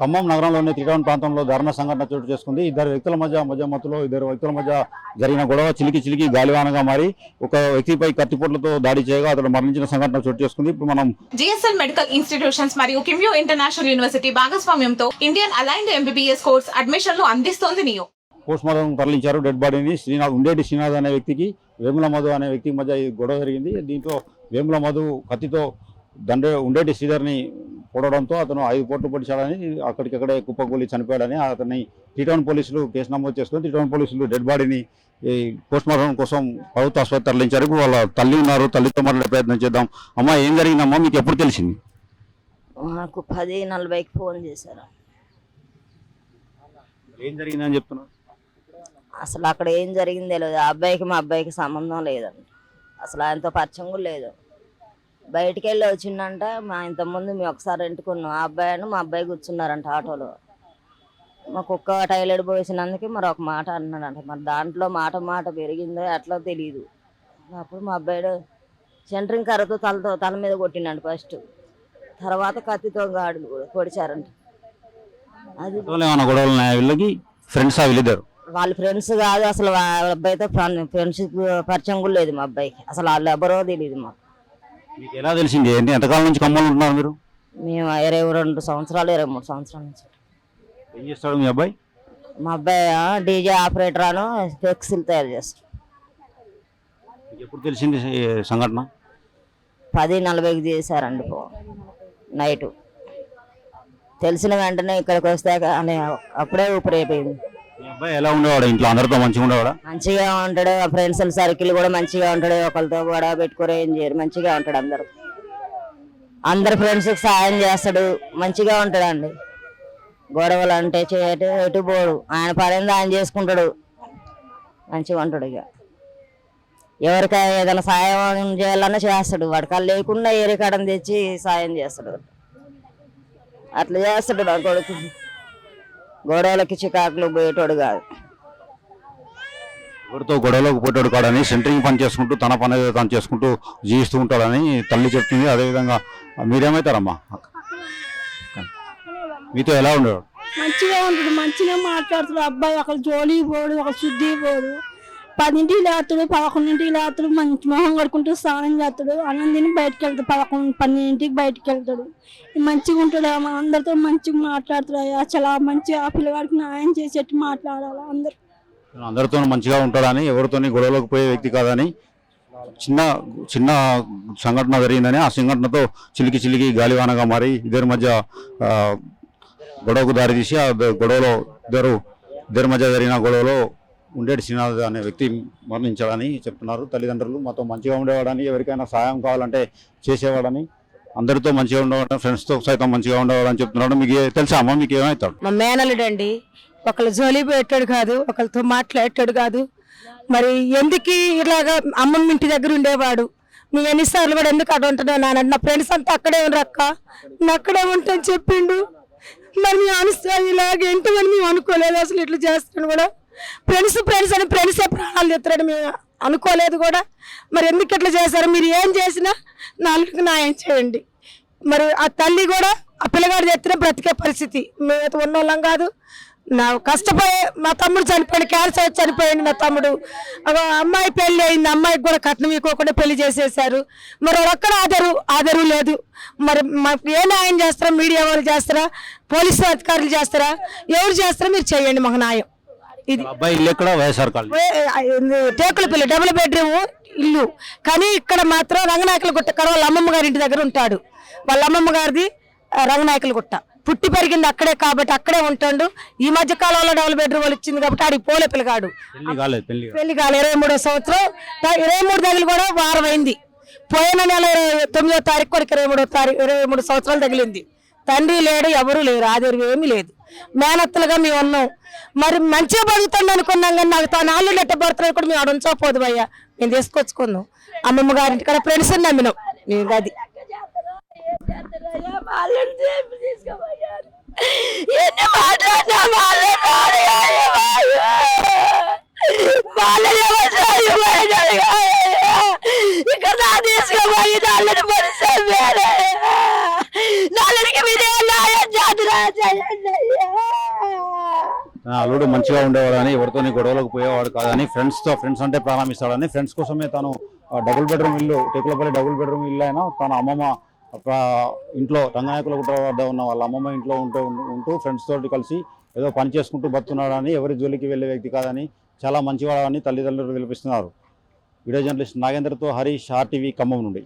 ఖమ్మం నగరంలోని త్రిటౌన్ ప్రాంతంలో దారుణ సంఘటన చోటు చేసుకుంది. ఇద్దరు వ్యక్తుల మధ్య జరిగిన గొడవ చిలికి గాలివానగా మారి ఒక వ్యక్తిపై కత్తిపోట్లతో దాడి చేయగా అతడు మరణించిన సంఘటన చోటు చేసుకుంది. ఇప్పుడు మనం జిఎస్ఎల్ మెడికల్ ఇన్స్టిట్యూషన్స్ మరియు కిమ్యూ ఇంటర్నేషనల్ యూనివర్సిటీ భాగస్వామ్యంతో ఇండియన్ అలైన్డ్ ఎంబీబీఎస్ కోర్స్ అడ్మిషన్లు అందిస్తోంది నియో. పోస్ట్ మార్టం తరలించారు డెడ్ బాడీని. ఉండేటి శ్రీనాథ్ అనే వ్యక్తికి వేముల మధు అనే వ్యక్తికి మధ్య ఈ గొడవ జరిగింది. దీంట్లో వేముల మధు కత్తితో ఉండేటి శ్రీధర్ని పొడవడంతో అతను 5 పోట్లు పొడిచాడని అక్కడికక్కడే కుప్పకూలి చనిపోయాడని అతన్ని త్రిటౌన్ పోలీసులు కేసు నమోదు చేసుకుని త్రిటౌన్ పోలీసులు డెడ్ బాడీని పోస్ట్ మార్టం కోసం ప్రభుత్వ ఆసుపత్రి తరలించారు. వాళ్ళ తల్లి ఉన్నారు, తల్లితో మాట్లాడే ప్రయత్నం చేద్దాం. అమ్మా, ఏం జరిగిందమ్మా? మీకు ఎప్పుడు తెలిసింది? నాకు 10:40కి ఫోన్ చేశారు. ఏం జరిగిందని చెప్తున్నారు? అసలు అక్కడ ఏం జరిగింది తెలియదు. మా అబ్బాయికి సంబంధం లేదండి. అసలు ఆయనతో పరిచయం కూడా లేదు. బయటికి వెళ్ళి వచ్చిందంట. మా ఇంతకుముందు మేము ఒకసారి ఎంటుకున్నాం. ఆ అబ్బాయి మా అబ్బాయి కూర్చున్నారంట ఆటోలో. మా కుక్క టైలెడ్ పోసినందుకు మరి ఒక మాట అన్నాడంట. మరి దాంట్లో మాట పెరిగిందో అట్లా తెలియదు. అప్పుడు మా అబ్బాయి సెంటరింగ్ కర్రతో తల మీద కొట్టిండంట ఫస్ట్. తర్వాత కత్తితో గాడు పొడిచారంట. అది వాళ్ళ ఫ్రెండ్స్ కాదు, అసలు వాళ్ళ అబ్బాయితో ఫ్రెండ్షిప్ పరిచయం కూడా లేదు మా అబ్బాయికి. అసలు వాళ్ళు ఎవరో తెలియదు మాకు. మీకు ఎలా తెలిసింది? ఎంతకాలం నుంచి ఖమ్మంలో ఉంటున్నారు మీరు? మేము 22 సంవత్సరాలు 23 సంవత్సరాల నుంచి. ఏం చేస్తాడు మీ అబ్బాయి? మా అబ్బాయి డీజే ఆపరేటర్ అను ఫ్లెక్సీలు తయారు చేస్తాడు. ఎప్పుడు తెలిసింది సంఘటన? 10:40కి చేశారండి నైటు. తెలిసిన వెంటనే ఇక్కడికి వస్తాక అప్పుడే ఊపిరైపోయింది. మీ అబ్బాయి ఎలా ఉండేవాడు? ఇంట్లో అందరితో మంచిగా ఉండేవాడా? మంచిగా ఉంటాడు. ఫ్రెండ్స్ సర్కిల్ కూడా మంచిగా ఉంటాడు. ఒకరితో గొడవ పెట్టుకుని ఏం చేయరు. మంచిగా ఉంటాడు. అందరు ఫ్రెండ్స్కి సాయం చేస్తాడు. మంచిగా ఉంటాడండి. గొడవలు అంటే ఎటు పోడు. ఆయన పనింది ఆయన చేసుకుంటాడు. మంచిగా ఉంటాడు. ఇక ఎవరికి ఏదైనా సాయం చేయాలన్నా చేస్తాడు. వాడికాలు లేకుండా ఏరికాడని తెచ్చి సాయం చేస్తాడు. అట్లా చేస్తాడు నా కొడుకు. గొడవలకి చికాకులు పోయేటోడు కాదు. ఎవరితో గొడవలోకి పోయేటోడు కాడని సెంటరింగ్ పని చేసుకుంటూ తన పని తను చేసుకుంటూ జీవిస్తూ ఉంటాడని తల్లి చెప్తుంది. అదేవిధంగా మీరేమవుతారమ్మా? మీతో ఎలా ఉండేవాడు? మంచిగా ఉంటాడు. మంచిగా మాట్లాడుతాడు. అబ్బాయి ఒకరు జోలి పోడు, ఒక శుద్ధి పోడు. 10ంటికి లేస్తాడు, 11ంటికి లేస్తాడు. మంచి మొహం కడుకుంటూ స్నానం చేస్తాడు. అన్నం తిని బయటకు వెళ్తాడు. 11-12ంటికి బయటకు వెళ్తాడు. మంచిగా ఉంటాడు. అందరితో మంచిగా మాట్లాడుతాడు. అసలు మంచిగా ఆ పిల్లగాడికి న్యాయం చేసేట్టు మాట్లాడాలి. అందరితో మంచిగా ఉంటాడని, ఎవరితో గొడవలోకి పోయే వ్యక్తి కాదని చిన్న సంఘటన జరిగిందని, ఆ సంఘటనతో చిలికి గాలివానగా మారి ఇద్దరి మధ్య గొడవకు దారితీసి ఆ గొడవలో ఇద్దరి మధ్య జరిగిన గొడవలో ఉండేటి శ్రీనాథ్ అనే వ్యక్తి మరణించాడని చెప్తున్నారు తల్లిదండ్రులు. మాతో మంచిగా ఉండేవాడని, ఎవరికైనా సహాయం కావాలంటే చేసేవాడని, అందరితో మంచిగా ఉండేవాడు, ఫ్రెండ్స్తో సైతం మంచిగా ఉండేవాడని చెప్తున్నాడు. మీకు తెలుసా అమ్మ? మీకు ఏమవుతాడు? మా మేనల్లుడు అండి. ఒకళ్ళు జోలి పెట్టాడు కాదు, ఒకరితో మాట్లాడేటాడు కాదు. మరి ఎందుకు ఇలాగా అమ్మమ్మ ఇంటి దగ్గర ఉండేవాడు. నువ్వు ఎన్నిసార్లు కూడా ఎందుకు అక్కడ ఉంటున్నావు నాన్న? నా ఫ్రెండ్స్ అంతా అక్కడే ఉండరక్క, నేను అక్కడే ఉంటాను చెప్పిండు. మరి మేము అనుస్తాను ఇలాగేంటో అని మేము అనుకోలేదు. అసలు ఇట్లా చేస్తాను కూడా ఫ్రెండ్స్ అని ఫ్రెండ్సే ప్రాణాలు తెస్తాడు. మేము అనుకోలేదు కూడా. మరి ఎందుకు ఇట్లా చేశారు? మీరు ఏం చేసినా నాలుగుకి న్యాయం చేయండి. మరి ఆ తల్లి కూడా ఆ పిల్లగాడు తెచ్చిన బ్రతికే పరిస్థితి మేము ఉన్నోళ్ళం కాదు. నా కష్టపోయే మా తమ్ముడు చనిపోయాడు, క్యాన్సర్ వచ్చి చనిపోయాడు నా తమ్ముడు. అమ్మాయి పెళ్లి అయింది, అమ్మాయికి కూడా కట్నం ఇవ్వకుండా పెళ్లి చేసేసారు. మరి ఒక్కడ ఆధారు లేదు. మరి మాకు ఏ న్యాయం చేస్తారా? మీడియా వాళ్ళు చేస్తారా? పోలీసు అధికారులు చేస్తారా? ఎవరు చేస్తారా? మీరు చేయండి మాకు న్యాయం. ఇది టేకుల పిల్ల, డబుల్ బెడ్రూమ్ ఇల్లు. కానీ ఇక్కడ మాత్రం రంగనాయకుల గుట్ట కాడ వాళ్ళ అమ్మమ్మ గారి ఇంటి దగ్గర ఉంటాడు. వాళ్ళ అమ్మమ్మ గారిది రంగనాయకుల గుట్ట. పుట్టి పెరిగింది అక్కడే కాబట్టి అక్కడే ఉంటాడు. ఈ మధ్య కాలంలో డబుల్ బెడ్రూమ్ వాళ్ళు ఇచ్చింది కాబట్టి ఆడికి పోలే పిల్లగాడు. పెళ్లి కాలే 23వ సంవత్సరం. 23 తగిలి కూడా వారం అయింది. పోయిన నెల 9వ తారీఖు వరకు 23 సంవత్సరాలు తగిలింది. తండ్రి లేడు, ఎవరు లేరు, ఆధారం ఏమీ లేదు. మేనత్తలుగా మేము ఉన్నాం. మరి మంచిగా బతుకుతాను అనుకున్నాం కానీ నాకు తన నాళ్ళు నెట్ట పడుతున్నాడు కూడా మేము ఆడ ఉంచకపోదు అయ్యా. మేము తీసుకొచ్చుకున్నాం అమ్మమ్మ గారింటి ఇక్కడ ఫ్రెండ్స్ నమ్మినాం మేము. అది ఇక్కడ తీసుకుపోయి నాలుగు పరిస్థితి నాలుగుకి మీదే న్యాయం చేతురా. తన అల్లుడు మంచిగా ఉండేవాడని, ఎవరితోని గొడవలకు పోయేవాడు కాదని, ఫ్రెండ్స్ అంటే ప్రాణం ఇస్తాడని, ఫ్రెండ్స్ కోసమే తను డబుల్ బెడ్రూమ్ ఇల్లు, టెకులపల్లి డబుల్ బెడ్రూమ్ ఇల్లు అయినా తన అమ్మమ్మ ఇంట్లో రంగనాయకుల గుట్ట వద్ద ఉన్న వాళ్ళ అమ్మమ్మ ఇంట్లో ఉంటూ ఫ్రెండ్స్ తోటి కలిసి ఏదో పని చేసుకుంటూ బతున్నాడని, ఎవరి జోలికి వెళ్ళే వ్యక్తి కాదని, చాలా మంచివాడని తల్లిదండ్రులు వినిపిస్తున్నారు. వీడియో జర్నలిస్ట్ నాగేంద్రతో హరీష్, RTV ఖమ్మం నుండి.